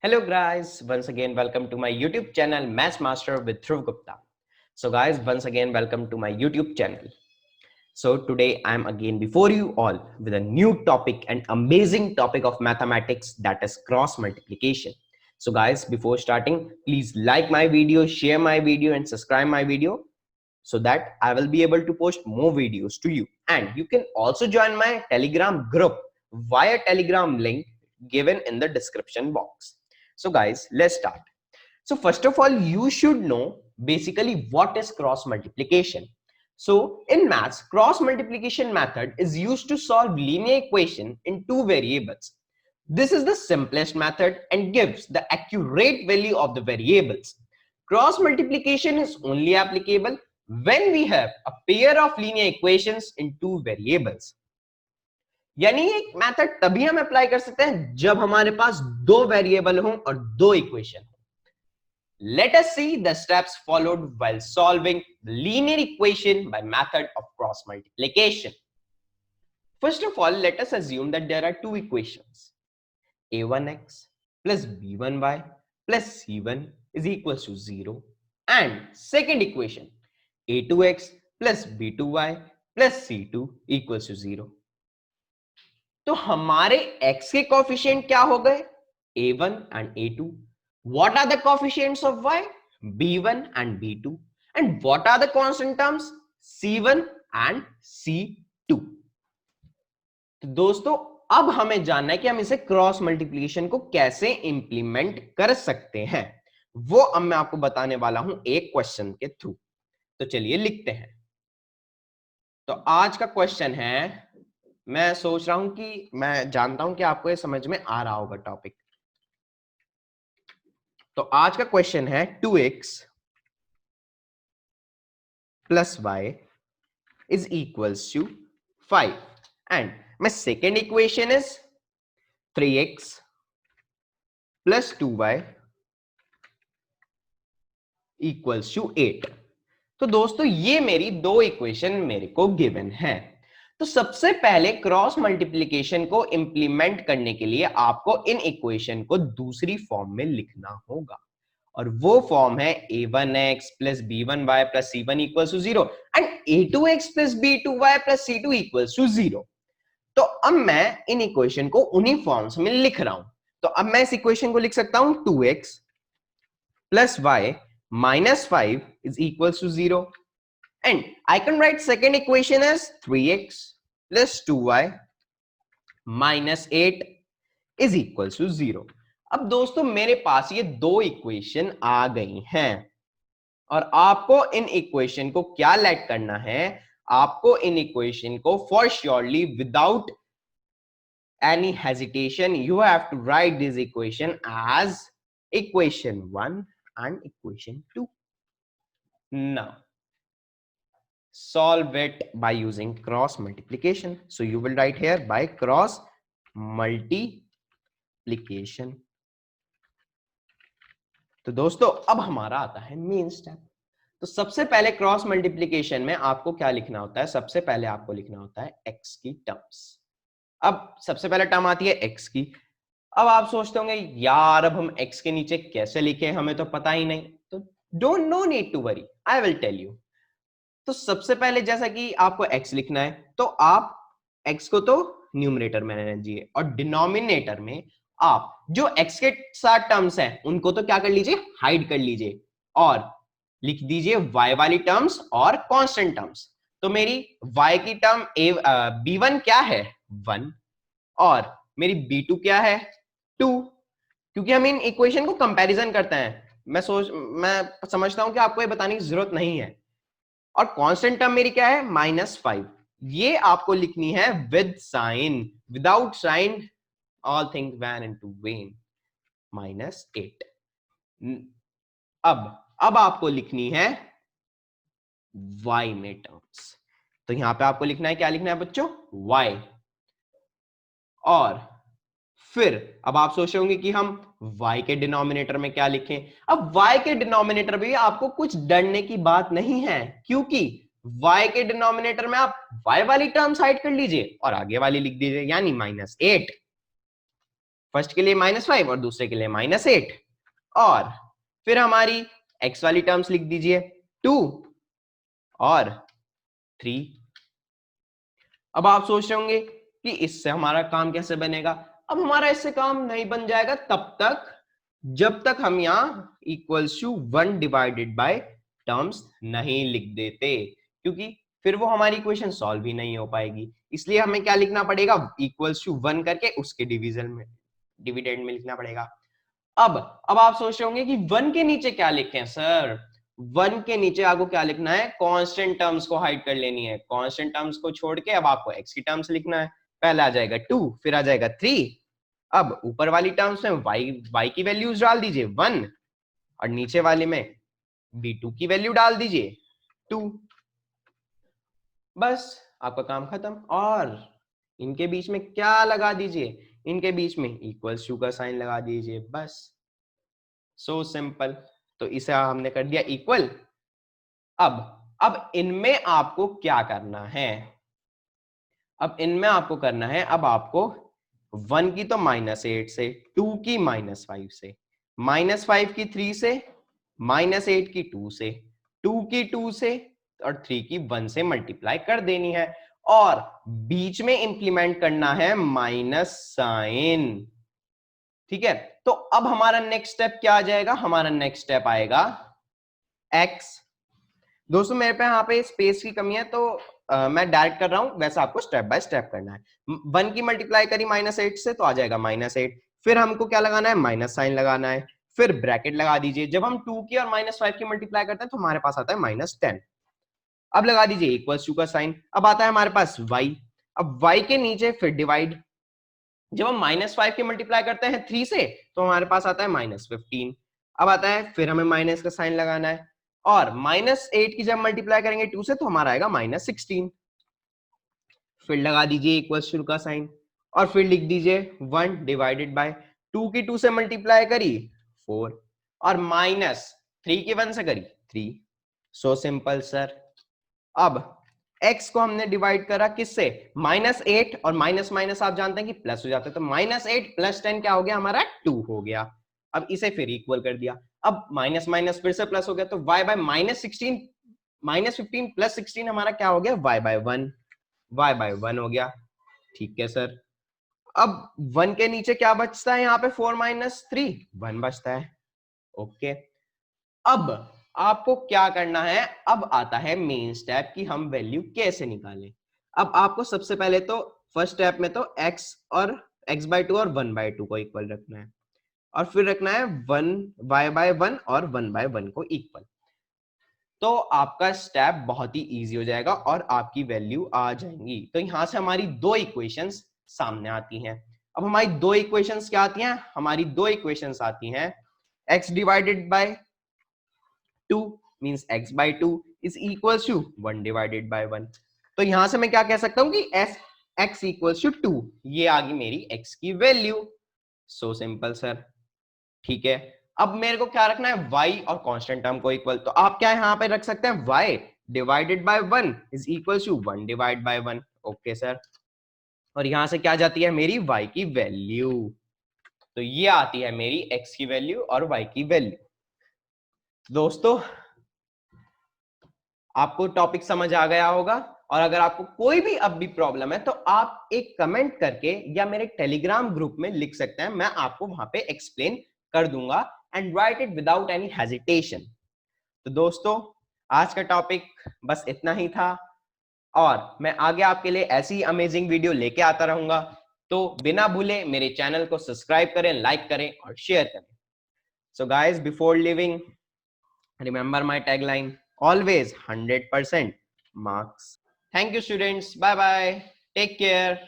Hello guys, once again welcome to my YouTube channel Maths Master with Dhruv Gupta. So guys, once again welcome to my YouTube channel. So today I am again before you all with a new topic, an amazing topic of mathematics, that is cross multiplication. So guys, before starting, please like my video, share my video and subscribe my video so that I will be able to post more videos to you. And you can also join my Telegram group via Telegram link given in the description box. So guys, let's start. So first of all, you should know basically what is cross multiplication. So in maths, cross multiplication method is used to solve linear equation in two variables. This is the simplest method and gives the accurate value of the variables. Cross multiplication is only applicable when we have a pair of linear equations in two variables. यानी एक method तभी हम apply कर सकते हैं जब हमारे पास दो वेरिएबल हों और दो इक्वेशन हो. Let us see the steps followed while solving the linear equation by method of cross multiplication. First of all, let us assume that there are two equations. a1x plus b1y plus c1 is equals to 0. And second equation, a2x plus b2y plus c2 equals to 0. तो हमारे x के coefficient क्या हो गए? a1 and a2. What are the coefficients of y? b1 and b2. And what are the constant terms? c1 and c2. तो दोस्तों अब हमें जानना है कि हम इसे क्रॉस मल्टीप्लिकेशन को कैसे इंप्लीमेंट कर सकते हैं. वो अब मैं आपको बताने वाला हूं एक क्वेश्चन के थ्रू. तो चलिए लिखते हैं. तो आज का क्वेश्चन है, मैं सोच रहा हूं कि मैं जानता हूं कि आपको ये समझ में आ रहा होगा टॉपिक. तो आज का क्वेश्चन है 2x plus Y is equals to 5 and my second equation is 3x plus 2y equals to 8. तो दोस्तों ये मेरी दो इक्वेशन मेरे को गिवन है. तो सबसे पहले क्रॉस मल्टीप्लिकेशन को इंप्लीमेंट करने के लिए आपको इन इक्वेशन को दूसरी फॉर्म में लिखना होगा और वो फॉर्म है a1x plus b1y plus c1 equals to 0 and a2x plus b2y plus c2 equals to 0. तो अब मैं इन इक्वेशन को उन्हीं फॉर्म्स में लिख रहा हूं. तो अब मैं इस इक्वेशन को लिख सकता हूं 2x plus y minus 5 is equals to 0. And I can write second equation as 3x plus 2y minus 8 is equals to 0. अब दोस्तों मेरे पास ये दो इक्वेशन आ गई हैं और आपको इन इक्वेशन को क्या लेट करना है? आपको इन इक्वेशन को for surely without any hesitation you have to write this equation as equation 1 and equation 2. Now solve it by using cross multiplication. So you will write here by cross multiplication. तो दोस्तों अब हमारा आता है main step. तो सबसे पहले cross multiplication में आपको क्या लिखना होता है? सबसे पहले आपको लिखना होता है x की टर्म्स. अब सबसे पहले टर्म आती है x की. अब आप सोचते होंगे यार अब हम x के नीचे कैसे लिखें, हमें तो पता ही नहीं. तो don't no need to worry, I will tell you. तो सबसे पहले जैसा कि आपको x लिखना है तो आप x को तो न्यूमरेटर में रहने दीजिए और डिनोमिनेटर में आप जो x के साथ टर्म्स हैं उनको तो क्या कर लीजिए, हाइड कर लीजिए और लिख दीजिए y वाली टर्म्स और कांस्टेंट टर्म्स. तो मेरी y की टर्म b1 क्या है 1 और मेरी b2 क्या है 2, क्योंकि हम इन इक्वेशन को कंपैरिजन करते हैं. मैं समझता हूं कि आपको ये बताने की जरूरत नहीं है. और कांस्टेंट टर्म मेरी क्या है -5. ये आपको लिखनी है with sign, without sign all things van into when -8. अब आपको लिखनी है y में टर्म्स. तो यहां पे आपको लिखना है, क्या लिखना है बच्चों, y. और फिर अब आप सोच रहे होंगे कि हम y के डिनोमिनेटर में क्या लिखें. अब y के डिनोमिनेटर में आपको कुछ डरने की बात नहीं है, क्योंकि y के डिनोमिनेटर में आप y वाली टर्म्स हाइड कर लीजिए और आगे वाली लिख दीजिए, यानी -8. फर्स्ट के लिए -5 और दूसरे के लिए -8, और फिर हमारी x वाली टर्म्स लिख दीजिए 2 और 3। अब आप सोच रहे होंगे कि इससे हमारा काम कैसे बनेगा। अब हमारा इससे काम नहीं बन जाएगा तब तक जब तक हम यहाँ equals to 1 divided by terms नहीं लिख देते, क्योंकि फिर वो हमारी इक्वेशन सॉल्व ही नहीं हो पाएगी। इसलिए हमें क्या लिखना पड़ेगा, इक्वल्स टू 1 करके उसके डिविजन में, डिविडेंड में लिखना पड़ेगा। अब आप सोच रहे होंगे कि 1 के नीचे क्या लिखें सर। 1 के नीचे आपको क्या लिखना है, कांस्टेंट टर्म्स को हाइड कर लेनी है। कांस्टेंट टर्म्स को छोड़ के अब आपको x की टर्म्स लिखना है। पहले आ जाएगा 2, फिर आ जाएगा 3। अब ऊपर वाली टर्म्स में y की वैल्यूज डाल दीजिए 1, और नीचे वाले में b2 की वैल्यू डाल दीजिए 2। बस आपका काम खत्म। और इनके बीच में क्या लगा दीजिए, इनके बीच में इक्वल्स टू का साइन लगा दीजिए, बस। So simple. तो इसे हमने कर दिया इक्वल। अब इनमें आपको क्या करना है, अब इनमें आपको करना है, अब आपको 1 की तो -8 से, 2 की -5 से, -5 की 3 से, -8 की 2 से, 2 की 2 से, और 3 की 1 से मल्टीप्लाई कर देनी है, और बीच में इंप्लीमेंट करना है माइनस साइन। ठीक है, तो अब हमारा नेक्स्ट स्टेप क्या आ जाएगा, हमारा नेक्स्ट स्टेप आएगा x। दोस्तों मेरे पे यहाँ पे स्पेस की कमी है, तो मैं डायरेक्ट कर रहा हूं, वैसे आपको स्टेप बाय स्टेप करना है। 1 की मल्टीप्लाई करी -8 से तो आ जाएगा -8, फिर हमको क्या लगाना है, माइनस साइन लगाना है, फिर ब्रैकेट लगा दीजिए। जब हम 2 की और -5 की मल्टीप्लाई करते हैं तो हमारे पास आता है -10। अब लगा दीजिए इक्वल्स टू का साइन। अब आता है हमारे पास y। अब y के नीचे फिर डिवाइड। जब हम -5 की मल्टीप्लाई करते हैं 3 से तो हमारे पास आता है -15। अब आता है फिर हमें माइनस का साइन लगाना है, और -8 की जब मल्टीप्लाई करेंगे 2 से तो हमारा आएगा -16। फिर लगा दीजिए इक्वल्स टू का साइन, और फिर लिख दीजिए 1 डिवाइडेड बाय 2 की 2 से मल्टीप्लाई करी 4, और -3 की 1 से करी 3। So simple sir. अब x को हमने डिवाइड करा किससे, -8, और माइनस माइनस आप जानते हैं कि प्लस हो जाता है, तो -8 + 10 क्या हो गया हमारा, 2 हो गया। अब इसे फिर इक्वल कर दिया। अब माइनस माइनस फिर से प्लस हो गया, तो y बाय -16, -15 + 16 हमारा क्या हो गया, y बाय 1, y बाय 1 हो गया। ठीक है सर। अब 1 के नीचे क्या बचता है यहाँ पे, 4 - 3, 1 बचता है। ओके, अब आपको क्या करना है, अब आता है मेन स्टेप कि हम वैल्यू कैसे निकालें। अब आपको सबसे पहले तो फर्स्ट स्टेप में तो x और x/2 और 1/2 को इक्वल रखना है, और फिर रखना है 1 y/1 और 1/1 को इक्वल। तो आपका स्टेप बहुत ही इजी हो जाएगा और आपकी वैल्यू आ जाएंगी। तो यहां से हमारी दो इक्वेशंस सामने आती हैं। अब हमारी दो इक्वेशंस क्या आती हैं, हमारी दो इक्वेशंस आती हैं x divided by 2 means x/2 is equals to 1 divided by 1। तो यहां से मैं क्या कह सकता हूं कि x equals to 2, ये आ गई मेरी x की वैल्यू। So simple sir. ठीक है, अब मेरे को क्या रखना है, y और कांस्टेंट टर्म को इक्वल। तो आप क्या यहां पे रख सकते हैं, y divided by 1 is equals to 1 divide by 1। Okay sir, और यहां से क्या जाती है मेरी y की वैल्यू। तो ये आती है मेरी x की वैल्यू और y की वैल्यू। दोस्तों आपको टॉपिक समझ आ गया होगा, और अगर आपको कोई भी अब भी प्रॉब्लम है तो आप एक कमेंट करके या मेरे टेलीग्राम ग्रुप में लिख सकते हैं, मैं आपको वहां पे एक्सप्लेन कर दूंगा, and right it without any hesitation. तो दोस्तों आज का टॉपिक बस इतना ही था, और मैं आगे आपके लिए ऐसी अमेजिंग वीडियो लेके आता रहूंगा। तो बिना भूले मेरे चैनल को सब्सक्राइब करें, लाइक करें और शेयर करें। So guys, before living, remember my tagline, always 100% marks. Thank you students, bye bye, take care.